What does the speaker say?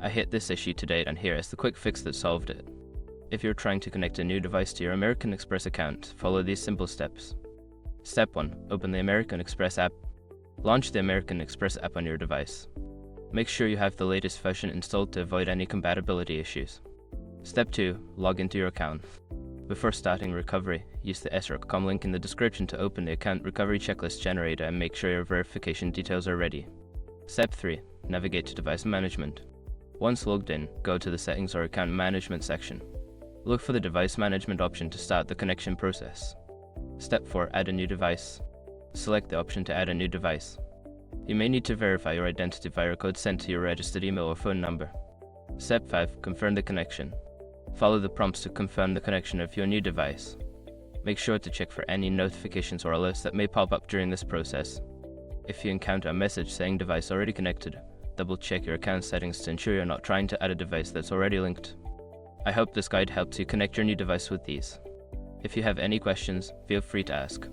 I hit this issue to date and here is the quick fix that solved it. If you're trying to connect a new device to your American Express account, follow these simple steps. Step 1. Open the American Express app. Launch the American Express app on your device. Make sure you have the latest version installed to avoid any compatibility issues. Step 2. Log into your account. Before starting recovery, use the sroc.com link in the description to open the account recovery checklist generator and make sure your verification details are ready. Step 3. Navigate to device management. Once logged in, go to the settings or account management section. Look for the device management option to start the connection process. Step 4. Add a new device. Select the option to add a new device. You may need to verify your identity via a code sent to your registered email or phone number. Step 5. Confirm the connection. Follow the prompts to confirm the connection of your new device. Make sure to check for any notifications or alerts that may pop up during this process. If you encounter a message saying device already connected, double check your account settings to ensure you're not trying to add a device that's already linked. I hope this guide helps you connect your new device with ease. If you have any questions, feel free to ask.